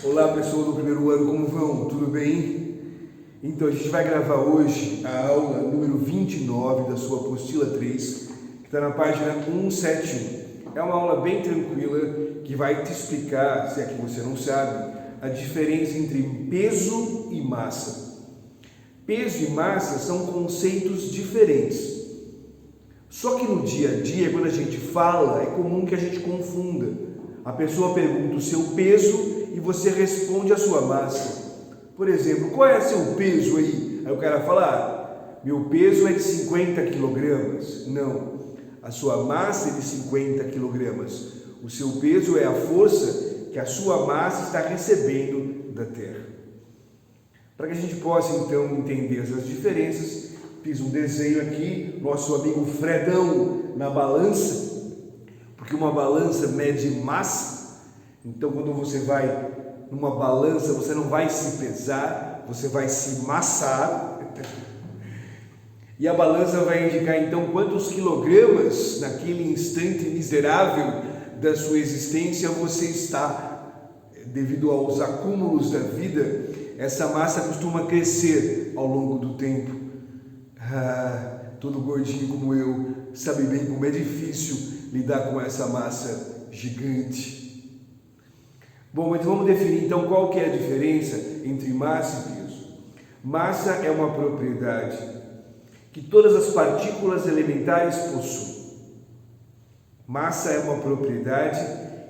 Olá pessoal do primeiro ano, como vão? Tudo bem? Então a gente vai gravar hoje a aula número 29 da sua apostila 3, que está na página 171. É uma aula bem tranquila que vai te explicar, se é que você não sabe, a diferença entre peso e massa. Peso e massa são conceitos diferentes. Só que no dia a dia, quando a gente fala, é comum que a gente confunda. A pessoa pergunta o seu peso e você responde a sua massa. Por exemplo, qual é seu peso aí? Aí o cara fala, meu peso é de 50 quilogramas. Não, a sua massa é de 50 quilogramas. O seu peso é a força que a sua massa está recebendo da Terra. Para que a gente possa então entender essas diferenças, fiz um desenho aqui, nosso amigo Fredão na balança, porque uma balança mede massa. Então, quando você vai numa balança, você não vai se pesar, você vai se massar. E a balança vai indicar, então, quantos quilogramas, naquele instante miserável da sua existência, você está. Devido aos acúmulos da vida, essa massa costuma crescer ao longo do tempo. Todo gordinho como eu sabe bem como é difícil lidar com essa massa gigante. Bom, mas vamos definir então qual que é a diferença entre massa e peso. Massa é uma propriedade que todas as partículas elementares possuem. Massa é uma propriedade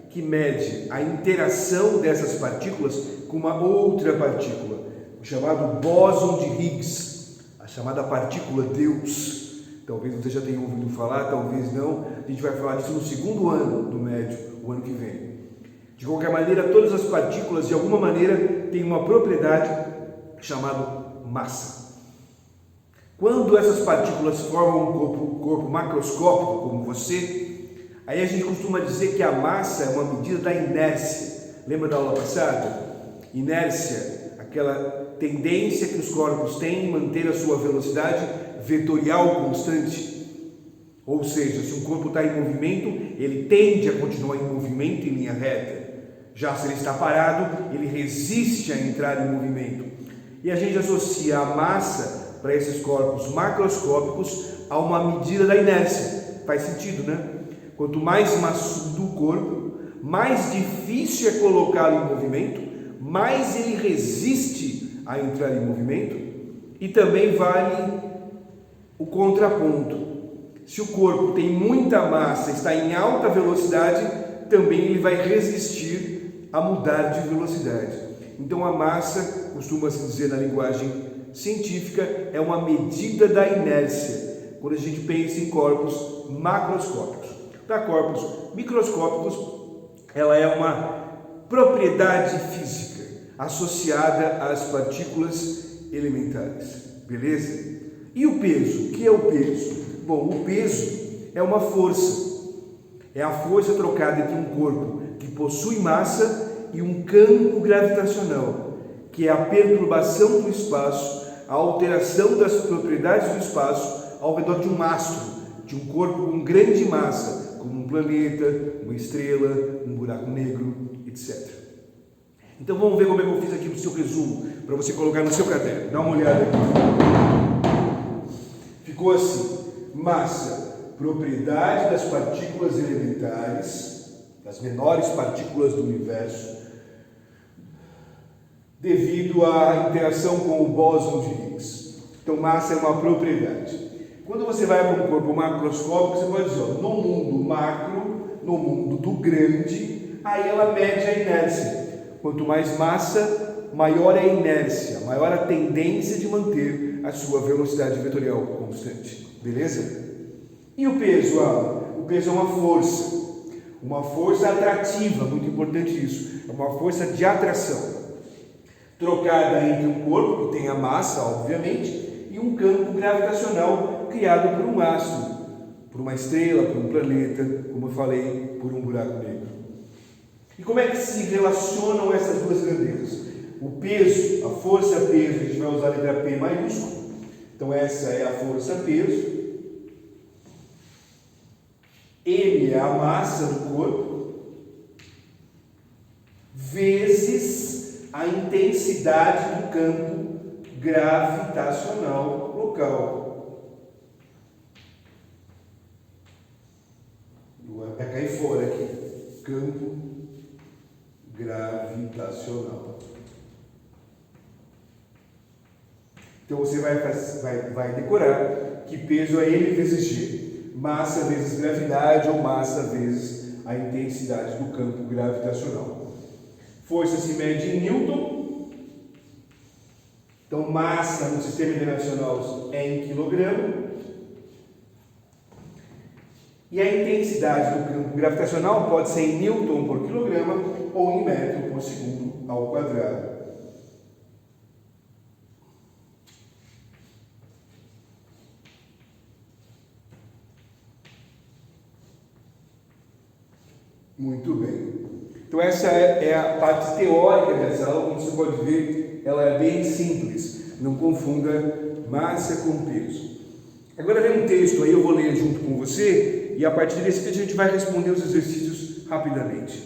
que mede a interação dessas partículas com uma outra partícula, o chamado bóson de Higgs, a chamada partícula Deus. Talvez você já tenha ouvido falar, talvez não. A gente vai falar disso no segundo ano do médio, o ano que vem. De qualquer maneira, todas as partículas, de alguma maneira, têm uma propriedade chamada massa. Quando essas partículas formam um corpo macroscópico, como você, aí a gente costuma dizer que a massa é uma medida da inércia. Lembra da aula passada? Inércia, aquela tendência que os corpos têm em manter a sua velocidade vetorial constante. Ou seja, se um corpo está em movimento, ele tende a continuar em movimento em linha reta. Já se ele está parado, ele resiste a entrar em movimento. E a gente associa a massa para esses corpos macroscópicos a uma medida da inércia. Faz sentido, né? Quanto mais maçudo o corpo, mais difícil é colocá-lo em movimento, mais ele resiste a entrar em movimento. E também vale o contraponto. Se o corpo tem muita massa, está em alta velocidade, também ele vai resistir a mudar de velocidade. Então a massa, costuma-se dizer na linguagem científica, é uma medida da inércia, quando a gente pensa em corpos macroscópicos. Para corpos microscópicos, ela é uma propriedade física associada às partículas elementares. Beleza? E o peso? O que é o peso? Bom, o peso é uma força. É a força trocada entre um corpo que possui massa e um campo gravitacional, que é a perturbação do espaço, a alteração das propriedades do espaço ao redor de um astro, de um corpo com grande massa, como um planeta, uma estrela, um buraco negro, etc. Então vamos ver como é que eu fiz aqui no seu resumo, para você colocar no seu caderno. Dá uma olhada aqui. Ficou assim: massa, propriedade das partículas elementares, das menores partículas do universo, devido à interação com o bóson de Higgs. Então, massa é uma propriedade. Quando você vai para um corpo macroscópico, você pode dizer, no mundo macro, no mundo do grande, aí ela mede a inércia. Quanto mais massa, maior é a inércia, maior a tendência de manter a sua velocidade vetorial constante. Beleza? E o peso? O peso é uma força atrativa, muito importante isso, é uma força de atração, trocada entre um corpo, que tem a massa, obviamente, e um campo gravitacional criado por um astro, por uma estrela, por um planeta, como eu falei, por um buraco negro. E como é que se relacionam essas duas grandezas? O peso, a força peso, a gente vai usar a letra P maiúsculo, então essa é a força peso. M é a massa do corpo, vezes a intensidade do campo gravitacional local. Vai cair fora aqui. Campo gravitacional. Então você vai decorar que peso é M vezes G. Massa vezes gravidade ou massa vezes a intensidade do campo gravitacional. Força se mede em Newton. Então, massa no sistema internacional é em quilograma. E a intensidade do campo gravitacional pode ser em Newton por quilograma ou em metro por segundo ao quadrado. Muito bem. Então essa é a parte teórica dessa aula. Como você pode ver, ela é bem simples. Não confunda massa com peso. Agora vem um texto aí, eu vou ler junto com você, e a partir desse texto a gente vai responder os exercícios rapidamente.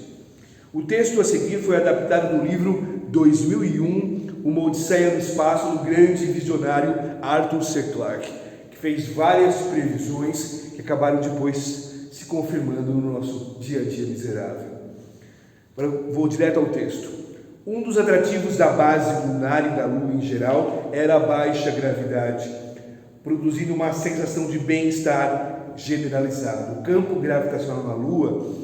O texto a seguir foi adaptado do livro 2001, Uma Odisseia no Espaço, do grande visionário Arthur C. Clarke, que fez várias previsões que acabaram depois se confirmando no nosso dia a dia miserável. Vou direto ao texto. Um dos atrativos da base lunar e da Lua em geral era a baixa gravidade, produzindo uma sensação de bem-estar generalizado. O campo gravitacional na Lua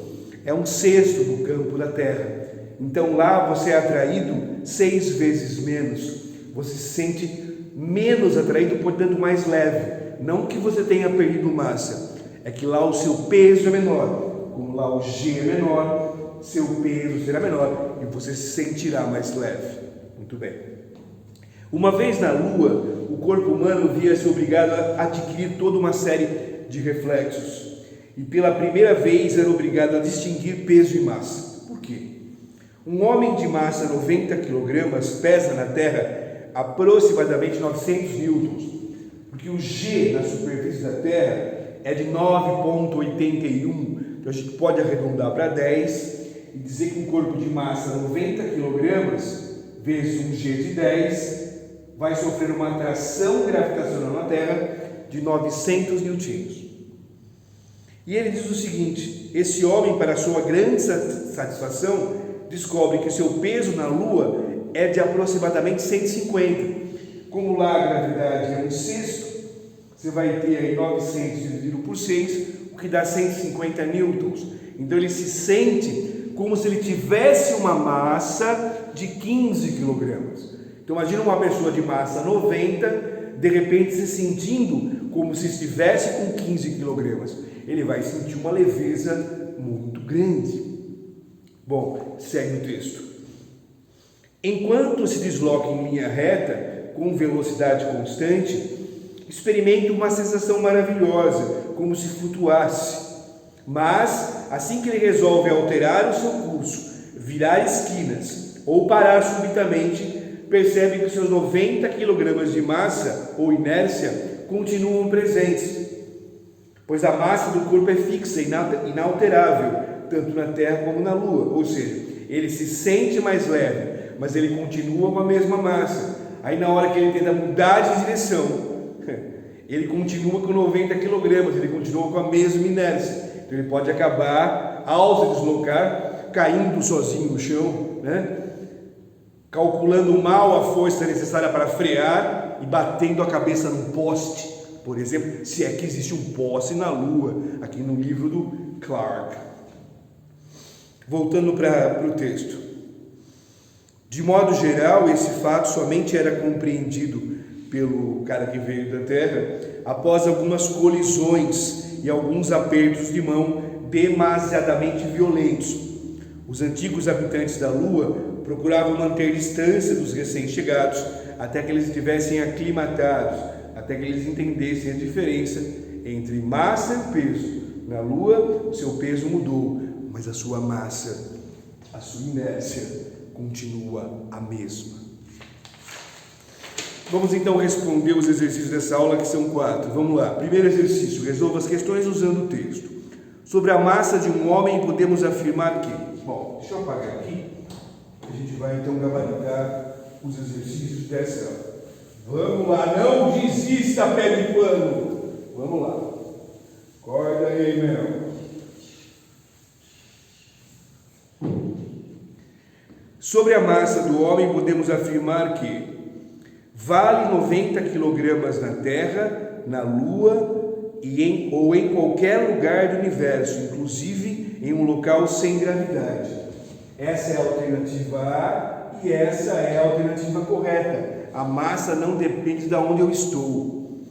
é 1/6 do campo da Terra. Então lá você é atraído 6 vezes menos. Você se sente menos atraído, portanto mais leve. Não que você tenha perdido massa, é que lá o seu peso é menor. Como lá o G é menor, seu peso será menor e você se sentirá mais leve. Muito bem. Uma vez na Lua, o corpo humano via-se obrigado a adquirir toda uma série de reflexos. E pela primeira vez era obrigado a distinguir peso e massa. Por quê? Um homem de massa 90 kg pesa na Terra aproximadamente 900 newtons, porque o G na superfície da Terra é de 9,81. Então a gente pode arredondar para 10 e dizer que um corpo de massa 90 kg vezes um G de 10 vai sofrer uma atração gravitacional na Terra de 900 newtons. E ele diz o seguinte: esse homem, para sua grande satisfação, descobre que seu peso na Lua é de aproximadamente 150. Como lá a gravidade é 1/6, você vai ter aí 900 dividido por 6, o que dá 150 newtons. Então ele se sente como se ele tivesse uma massa de 15 kg. Então imagina uma pessoa de massa 90, de repente se sentindo como se estivesse com 15 kg. Ele vai sentir uma leveza muito grande. Bom, segue o texto. Enquanto se desloca em linha reta, com velocidade constante, experimenta uma sensação maravilhosa, como se flutuasse. Mas, assim que ele resolve alterar o seu curso, virar esquinas ou parar subitamente, percebe que seus 90 kg de massa ou inércia continuam presentes, pois a massa do corpo é fixa e inalterável, tanto na Terra como na Lua. Ou seja, ele se sente mais leve, mas ele continua com a mesma massa. Aí na hora que ele tenta mudar de direção, ele continua com 90 kg, ele continua com a mesma inércia. Então ele pode acabar, ao se deslocar, caindo sozinho no chão, calculando mal a força necessária para frear e batendo a cabeça num poste, por exemplo, se é que existe um poste na Lua, aqui no livro do Clarke. Voltando para o texto. De modo geral, esse fato somente era compreendido pelo cara que veio da Terra após algumas colisões e alguns apertos de mão demasiadamente violentos. Os antigos habitantes da Lua procuravam manter distância dos recém-chegados até que eles estivessem aclimatados, até que eles entendessem a diferença entre massa e peso. Na Lua, o seu peso mudou, mas a sua massa, a sua inércia continua a mesma. Vamos então responder os exercícios dessa aula, que são 4. Vamos lá. Primeiro exercício: resolva as questões usando o texto. Sobre a massa de um homem, podemos afirmar que... Bom, deixa eu apagar aqui. A gente vai então gabaritar os exercícios dessa aula. Vamos lá, não desista, pé de pano. Vamos lá. Acorda aí, meu. Sobre a massa do homem, podemos afirmar que vale 90 kg na Terra, na Lua ou em qualquer lugar do universo, inclusive em um local sem gravidade. Essa é a alternativa A e essa é a alternativa correta. A massa não depende de onde eu estou.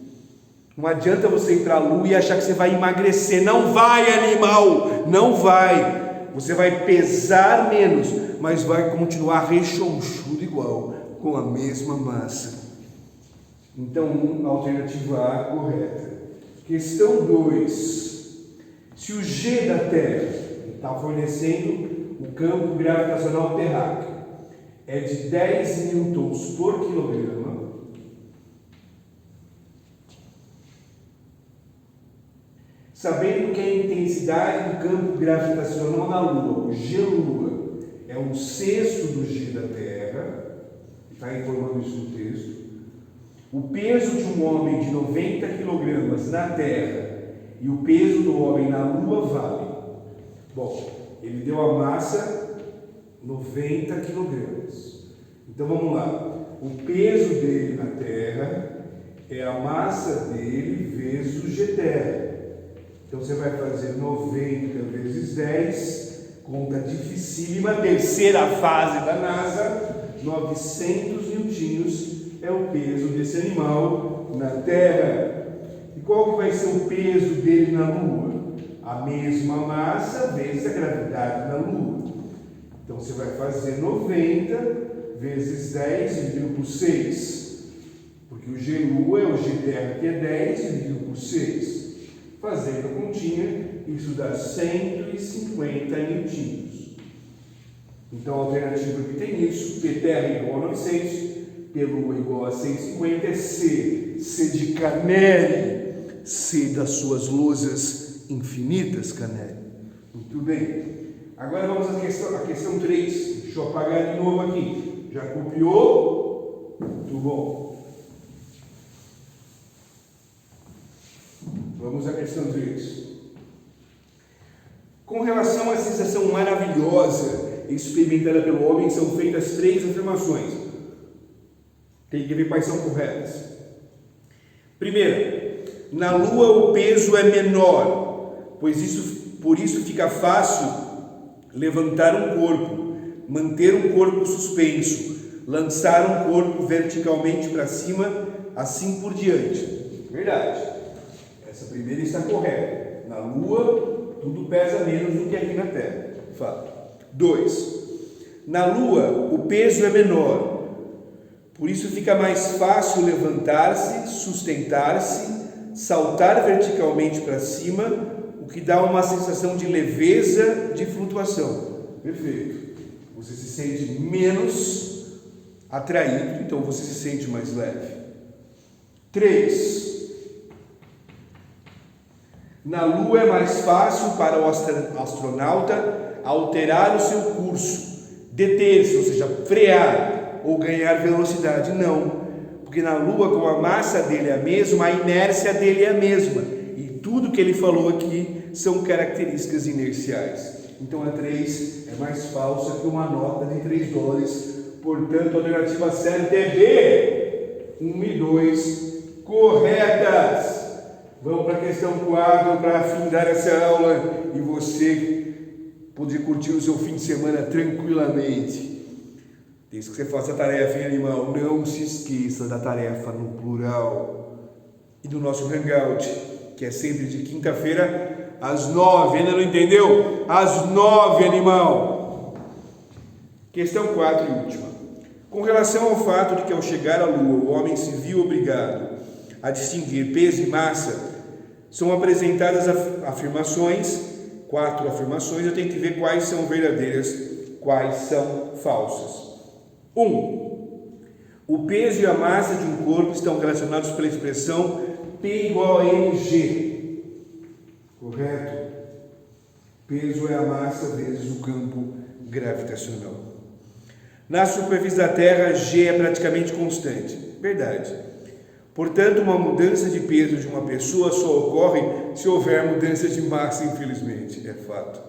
Não adianta você ir para a Lua e achar que você vai emagrecer. Não vai, animal! Não vai! Você vai pesar menos, mas vai continuar rechonchudo igual, com a mesma massa. Então, alternativa A correta. Questão 2. Se o G da Terra está fornecendo o campo gravitacional terráqueo é de 10 newtons por quilograma, sabendo que a intensidade do campo gravitacional na Lua, o G-Lua, é 1/6 do G da Terra, está informando isso no texto, o peso de um homem de 90 kg na Terra e o peso do homem na Lua vale. Bom, ele deu a massa 90 kg. Então vamos lá. O peso dele na Terra é a massa dele vezes o G Terra. Então você vai fazer 90 vezes 10, conta dificílima, terceira fase da NASA, 900 newtons é o peso desse animal na Terra. E qual que vai ser o peso dele na Lua? A mesma massa vezes a gravidade na Lua. Então você vai fazer 90 vezes 10 dividido por 6. Porque o G-Lua é o G-Terra, que é 10 dividido por 6. Fazendo a continha, isso dá 150 newtons. Então a alternativa que tem isso, P terra igual a 900, P lua igual a 150 é C. C de Canelli, C das suas lousas infinitas, Canelli. Muito bem. Agora vamos à questão 3. Deixa eu apagar de novo aqui. Já copiou? Muito bom. Vamos à questão 3. Com relação à sensação maravilhosa experimentada pelo homem, são feitas 3 afirmações. Tem que ver quais são corretas. Primeira, na Lua o peso é menor, por isso fica fácil levantar um corpo, manter um corpo suspenso, lançar um corpo verticalmente para cima, assim por diante. Verdade. Essa primeira está correta. Na Lua, tudo pesa menos do que aqui na Terra. Fato. 2. Na Lua, o peso é menor. Por isso fica mais fácil levantar-se, sustentar-se, saltar verticalmente para cima, o que dá uma sensação de leveza de flutuação. Perfeito. Você se sente menos atraído, então você se sente mais leve. 3. Na Lua é mais fácil para o astronauta alterar o seu curso, deter-se, ou seja, frear ou ganhar velocidade. Não, porque na Lua, como a massa dele é a mesma, a inércia dele é a mesma. E tudo que ele falou aqui são características inerciais. Então a 3 é mais falsa que uma nota de $3. Portanto, a alternativa certa é B. 1 e 2 corretas. Vamos para a questão 4 para afindar essa aula e você poder curtir o seu fim de semana tranquilamente. Desde que você faça a tarefa em animal, não se esqueça da tarefa no plural. E do nosso hangout, que é sempre de quinta-feira às 9. Ainda não entendeu? Às 9, animal. Questão 4 e última. Com relação ao fato de que ao chegar à Lua o homem se viu obrigado a distinguir peso e massa, são apresentadas afirmações, 4 afirmações, eu tenho que ver quais são verdadeiras, quais são falsas. 1. O peso e a massa de um corpo estão relacionados pela expressão P igual a mg. Correto? Peso é a massa vezes o campo gravitacional. Na superfície da Terra, G é praticamente constante. Verdade. Portanto, uma mudança de peso de uma pessoa só ocorre se houver mudança de massa, infelizmente. É fato.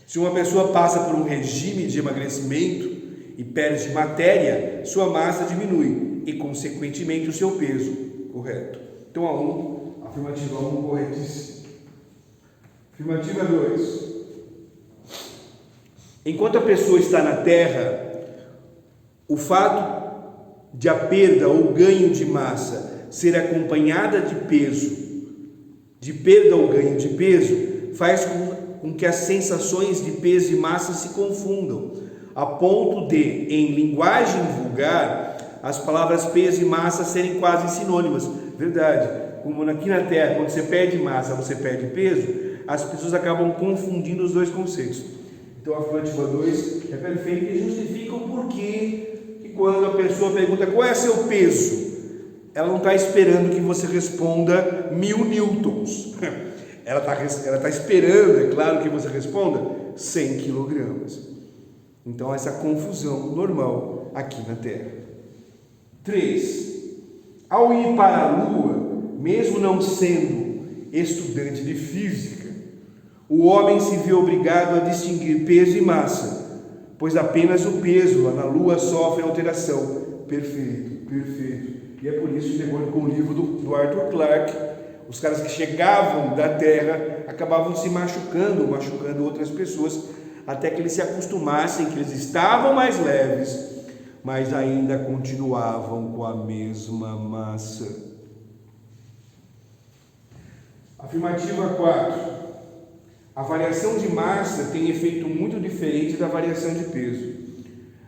Se uma pessoa passa por um regime de emagrecimento e perde matéria, sua massa diminui e, consequentemente, o seu peso. Correto. Então, a 1, afirmativa 1, corretíssimo. Afirmativa 2. Enquanto a pessoa está na Terra, o fato de a perda ou ganho de massa ser acompanhada de peso, de perda ou ganho de peso, faz com que as sensações de peso e massa se confundam, a ponto de, em linguagem vulgar, as palavras peso e massa serem quase sinônimas. Verdade. Como aqui na Terra, quando você perde massa, você perde peso, as pessoas acabam confundindo os dois conceitos. Então a afirmativa 2 é perfeita e justifica o porquê que quando a pessoa pergunta qual é seu peso, ela não está esperando que você responda 1000 newtons. Ela está esperando, é claro, que você responda 100 quilogramas. Então essa confusão normal aqui na Terra. 3. Ao ir para a Lua, mesmo não sendo estudante de física, o homem se vê obrigado a distinguir peso e massa, pois apenas o peso lá na Lua sofre alteração. Perfeito, perfeito. E é por isso que, de acordo com o livro do Arthur Clarke, os caras que chegavam da Terra acabavam se machucando outras pessoas, até que eles se acostumassem que eles estavam mais leves, mas ainda continuavam com a mesma massa. Afirmativa 4. A variação de massa tem efeito muito diferente da variação de peso.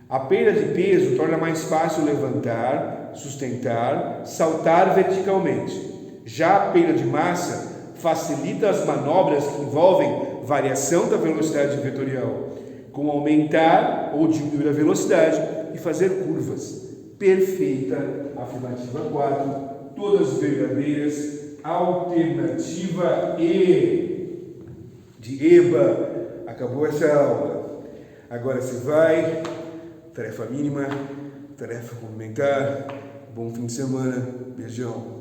A perda de peso torna mais fácil levantar, sustentar, saltar verticalmente. Já a perda de massa facilita as manobras que envolvem variação da velocidade vetorial, como aumentar ou diminuir a velocidade e fazer curvas. Perfeita. Afirmativa 4. Todas verdadeiras. Alternativa E. De EBA. Acabou essa aula. Agora você vai. Tarefa mínima. Tarefa complementar. Bom fim de semana. Beijão.